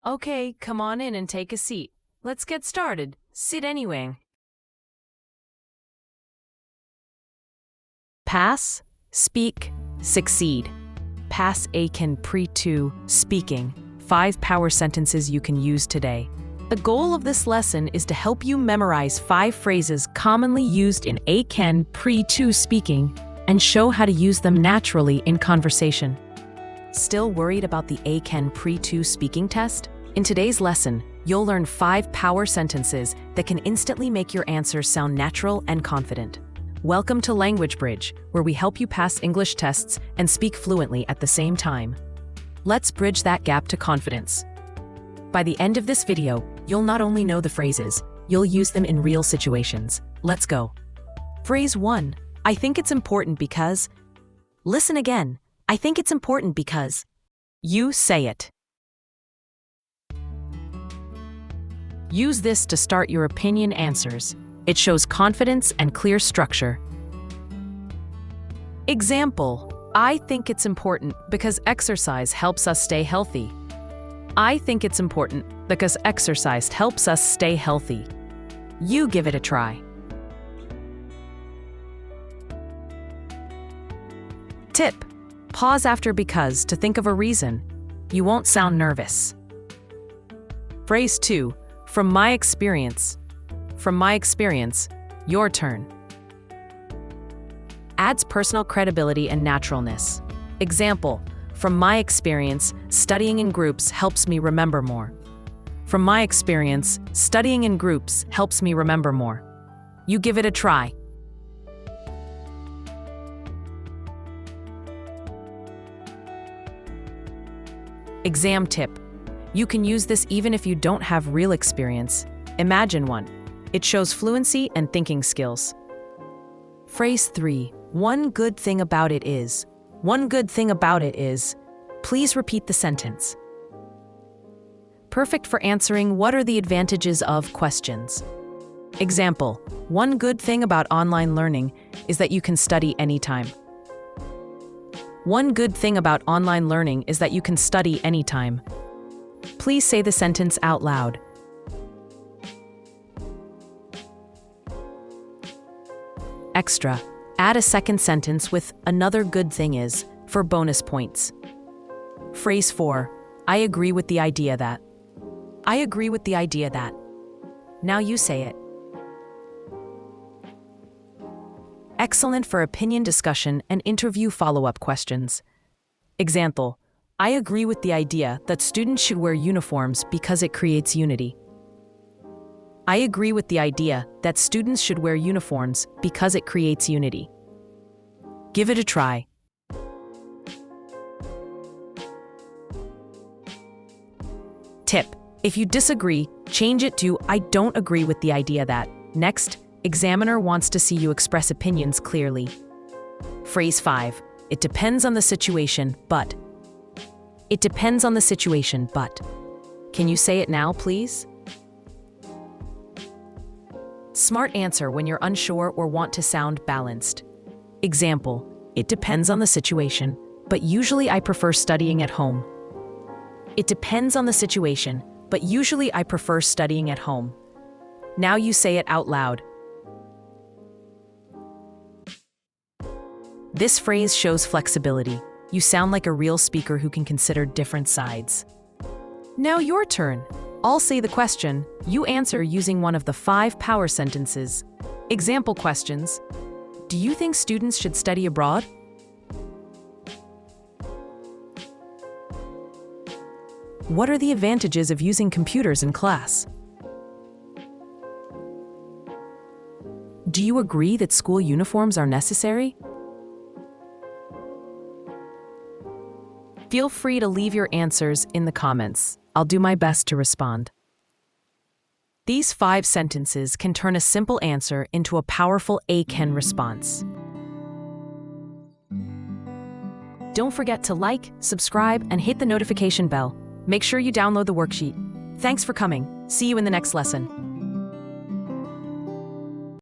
Okay, come on in and take a seat. Let's get started. Sit anyway. Pass, speak, succeed. Pass Eiken Pre-2, speaking. 5 power sentences you can use today. The goal of this lesson is to help you memorize 5 phrases commonly used in Eiken Pre-2 speaking and show how to use them naturally in conversation. Still worried about the Eiken Pre-2 speaking test? In today's lesson, you'll learn 5 power sentences that can instantly make your answers sound natural and confident. Welcome to Language Bridge, where we help you pass English tests and speak fluently at the same time. Let's bridge that gap to confidence. By the end of this video, you'll not only know the phrases, you'll use them in real situations. Let's go. Phrase 1. I think it's important because. Listen again. I think it's important because. You say it. Use this to start your opinion answers. It shows confidence and clear structure. Example: I think it's important because exercise helps us stay healthy. I think it's important because exercise helps us stay healthy. You give it a try. Tip: pause after because to think of a reason. You won't sound nervous. Phrase 2. From my experience. From my experience, your turn. Adds personal credibility and naturalness. Example: from my experience, studying in groups helps me remember more. From my experience, studying in groups helps me remember more. You give it a try. Exam tip: you can use this even if you don't have real experience. Imagine one. It shows fluency and thinking skills. Phrase 3. One good thing about it is. One good thing about it is. Please repeat the sentence. Perfect for answering what are the advantages of questions. Example: one good thing about online learning is that you can study anytime. One good thing about online learning is that you can study anytime. Please say the sentence out loud. Extra: add a second sentence with another good thing is for bonus points. Phrase 4. I agree with the idea that. I agree with the idea that. Now you say it. Excellent for opinion discussion and interview follow-up questions. Example: I agree with the idea that students should wear uniforms because it creates unity. I agree with the idea that students should wear uniforms because it creates unity. Give it a try. Tip: if you disagree, change it to I don't agree with the idea that. Next, examiner wants to see you express opinions clearly. Phrase 5. It depends on the situation, but. It depends on the situation, but. Can you say it now, please? Smart answer when you're unsure or want to sound balanced. Example: it depends on the situation, but usually I prefer studying at home. It depends on the situation, but usually I prefer studying at home. Now you say it out loud. This phrase shows flexibility. You sound like a real speaker who can consider different sides. Now your turn. I'll say the question, you answer using one of the 5 power sentences. Example questions: do you think students should study abroad? What are the advantages of using computers in class? Do you agree that school uniforms are necessary? Feel free to leave your answers in the comments. I'll do my best to respond. These 5 sentences can turn a simple answer into a powerful Eiken response. Don't forget to like, subscribe, and hit the notification bell. Make sure you download the worksheet. Thanks for coming. See you in the next lesson.